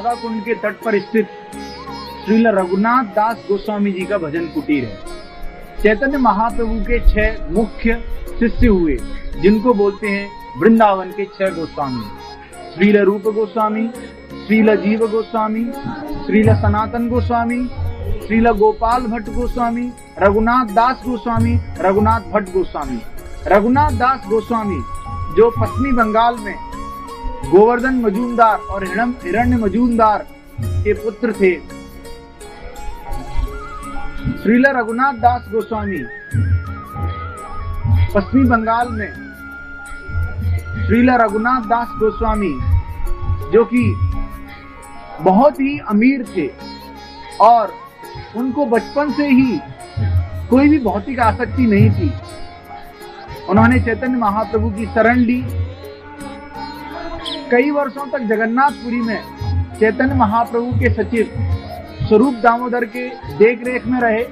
राधा कुंड के तट पर स्थित श्रील रघुनाथ दास गोस्वामी जी का भजन कुटीर है। चैतन्य महाप्रभु के 6 मुख्य शिष्य हुए, जिनको बोलते हैं वृंदावन के 6 गोस्वामी। श्रील रूप गोस्वामी, श्रील जीव गोस्वामी, श्रील सनातन गोस्वामी, श्रील गोपाल भट्ट गोस्वामी, रघुनाथ दास गोस्वामी, रघुनाथ भट्ट गोस्वामी। रघुनाथ दास गोस्वामी जो पश्चिमी बंगाल में गोवर्धन मजूमदार और हिरण्य मजूमदार के पुत्र थे। श्रील रघुनाथ दास गोस्वामी पश्चिमी बंगाल में श्रील रघुनाथ दास गोस्वामी जो कि बहुत ही अमीर थे और उनको बचपन से ही कोई भी भौतिक आसक्ति नहीं थी। उन्होंने चैतन्य महाप्रभु की शरण ली। कई वर्षों तक जगन्नाथपुरी में चैतन्य महाप्रभु के सचिव स्वरूप दामोदर के देख रेख में रहे।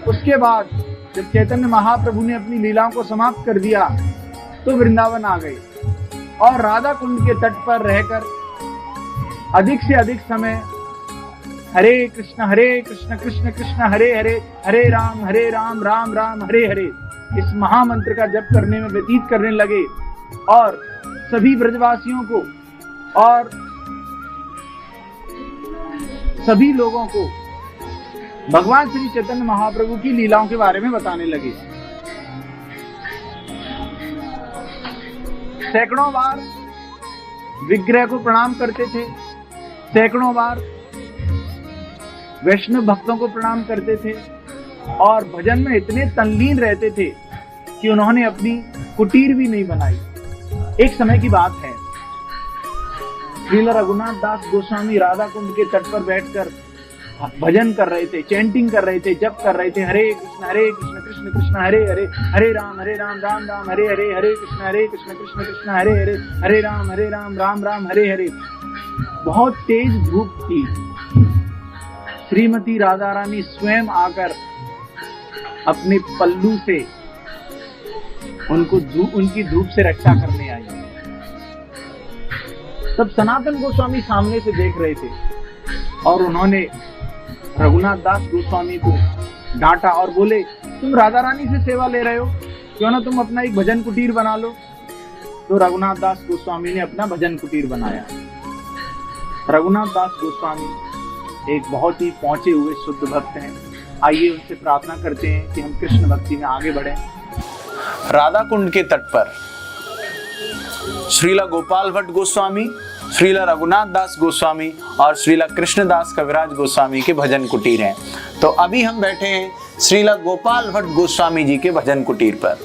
उसके बाद जब चैतन्य महाप्रभु ने अपनी लीलाओं को समाप्त कर दिया तो वृंदावन आ गए और राधा कुंड के तट पर रहकर अधिक से अधिक समय हरे कृष्ण कृष्ण कृष्ण हरे हरे, हरे राम राम राम हरे हरे इस महामंत्र का जप करने में व्यतीत करने लगे और सभी ब्रजवासियों को और सभी लोगों को भगवान श्री चैतन्य महाप्रभु की लीलाओं के बारे में बताने लगे। सैकड़ों बार विग्रह को प्रणाम करते थे, सैकड़ों बार वैष्णव भक्तों को प्रणाम करते थे और भजन में इतने तल्लीन रहते थे कि उन्होंने अपनी कुटीर भी नहीं बनाई। एक समय की बात है, श्रील रघुनाथ दास गोस्वामी राधा कुंड के तट पर बैठकर भजन कर रहे थे, चैंटिंग कर रहे थे, जप कर रहे थे। हरे कृष्ण कृष्ण कृष्ण हरे हरे, हरे राम राम राम हरे हरे, हरे कृष्ण कृष्ण कृष्ण हरे हरे, हरे राम राम राम हरे हरे। बहुत तेज धूप थी। श्रीमती राधा रानी स्वयं आकर अपने पल्लू से उनकी धूप से रक्षा करने आई। तब सनातन गोस्वामी सामने से देख रहे थे और उन्होंने रघुनाथ दास गोस्वामी को डांटा और बोले, तुम राधा रानी से सेवा ले रहे हो, क्यों ना तुम अपना एक भजन कुटीर बना लो। तो रघुनाथ दास गोस्वामी ने अपना भजन कुटीर बनाया। रघुनाथ दास गोस्वामी एक बहुत ही पहुंचे हुए शुद्ध भक्त हैं। आइए उनसे प्रार्थना करते हैं कि हम कृष्ण भक्ति में आगे बढ़ें। राधा कुंड के तट पर श्रीला गोपाल भट्ट गोस्वामी, श्रीला रघुनाथ दास गोस्वामी और श्रीला कृष्णदास कविराज गोस्वामी के भजन कुटीर हैं। तो अभी हम बैठे हैं श्रीला गोपाल भट्ट गोस्वामी जी के भजन कुटीर पर।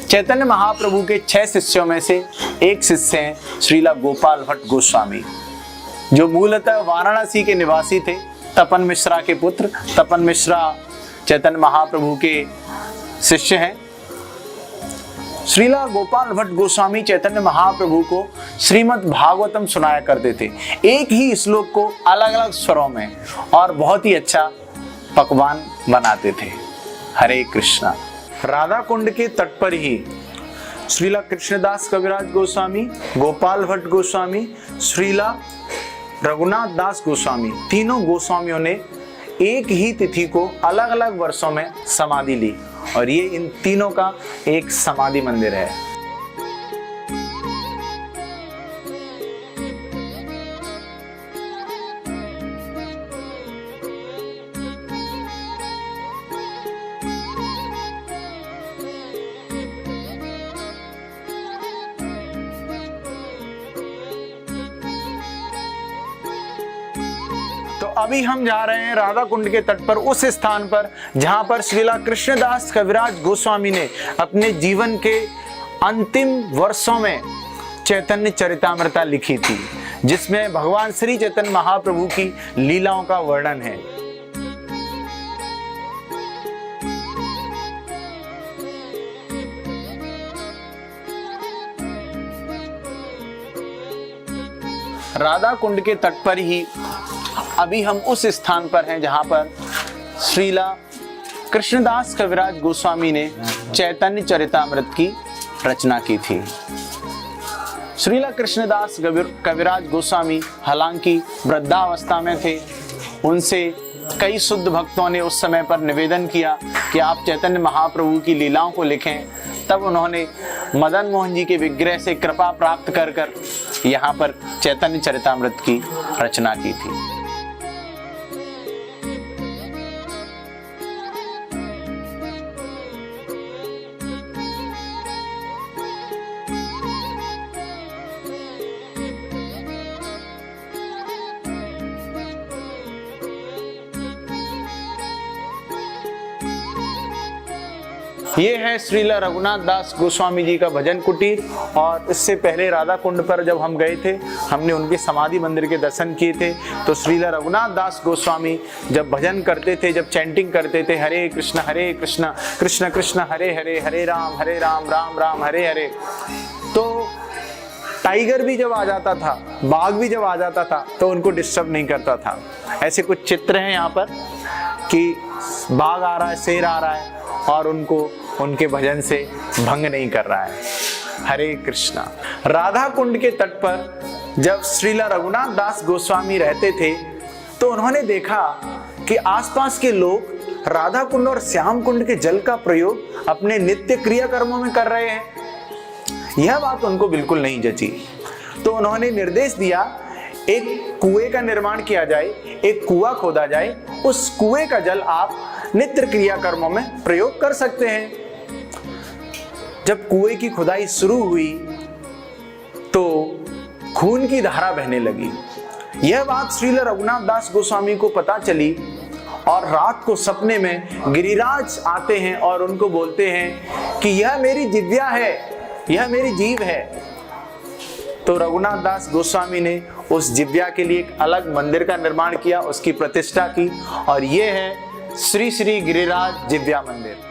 चैतन्य महाप्रभु के 6 शिष्यों में से एक शिष्य हैं श्रीला गोपाल भट्ट गोस्वामी, जो मूलतः वाराणसी के निवासी थे। तपन मिश्रा के पुत्र। तपन मिश्रा चैतन्य महाप्रभु के शिष्य हैं। श्रीला गोपाल भट्ट गोस्वामी चैतन्य महाप्रभु को श्रीमद् भागवतम सुनाया करते थे, एक ही श्लोक को अलग अलग स्वरों में, और बहुत ही अच्छा पकवान बनाते थे। हरे कृष्णा। राधा कुंड के तट पर ही श्रीला कृष्णदास कविराज गोस्वामी, गोपाल भट्ट गोस्वामी, श्रीला रघुनाथ दास गोस्वामी, तीनों गोस्वामियों ने एक ही तिथि को अलग अलग वर्षों में समाधि ली और ये इन तीनों का एक समाधि मंदिर है। तो अभी हम जा रहे हैं राधा कुंड के तट पर, उस स्थान पर जहां पर श्रीला कृष्णदास कविराज गोस्वामी ने अपने जीवन के अंतिम वर्षों में चैतन्य चरितामृता लिखी थी, जिसमें भगवान श्री चैतन्य महाप्रभु की लीलाओं का वर्णन है। राधा कुंड के तट पर ही अभी हम उस स्थान पर हैं जहां पर श्रीला कृष्णदास कविराज गोस्वामी ने चैतन्य चरितामृत की रचना की थी। श्रीला कृष्णदास कविराज गोस्वामी हालांकि वृद्धावस्था में थे, उनसे कई शुद्ध भक्तों ने उस समय पर निवेदन किया कि आप चैतन्य महाप्रभु की लीलाओं को लिखें। तब उन्होंने मदन मोहन जी के विग्रह से कृपा प्राप्त कर यहाँ पर चैतन्य चरितामृत की रचना की थी। ये है श्रीला रघुनाथ दास गोस्वामी जी का भजन कुटीर। और इससे पहले राधा कुंड पर जब हम गए थे, हमने उनके समाधि मंदिर के दर्शन किए थे। तो श्रीला रघुनाथ दास गोस्वामी जब भजन करते थे, जब चैंटिंग करते थे, हरे कृष्ण कृष्ण कृष्ण हरे हरे, हरे राम राम राम हरे हरे, तो टाइगर भी जब आ जाता था, बाघ भी जब आ जाता था, तो उनको डिस्टर्ब नहीं करता था। ऐसे कुछ चित्र हैं यहाँ पर कि बाघ आ रहा है, शेर आ रहा है और उनको उनके भजन से भंग नहीं कर रहा है। हरे कृष्णा। राधा कुंड के तट पर जब श्रीला रघुनाथ दास गोस्वामी रहते थे, तो उन्होंने देखा कि आसपास के लोग राधा कुंड और श्याम कुंड के जल का प्रयोग अपने नित्य क्रियाकर्मों में कर रहे हैं। यह बात उनको बिल्कुल नहीं जची। तो उन्होंने निर्देश दिया, एक कुएं का निर्माण किया जाए, एक कुआं खोदा जाए, उस कुएं का जल आप नित्य क्रियाकर्मों में प्रयोग कर सकते हैं। जब कुएं की खुदाई शुरू हुई तो खून की धारा बहने लगी। यह बात श्रीला रघुनाथ दास गोस्वामी को पता चली और रात को सपने में गिरिराज आते हैं और उनको बोलते हैं कि यह मेरी दिव्या है, यह मेरी जीव है। तो रघुनाथ दास गोस्वामी ने उस दिव्या के लिए एक अलग मंदिर का निर्माण किया, उसकी प्रतिष्ठा की, और यह है श्री श्री गिरिराज दिव्या मंदिर।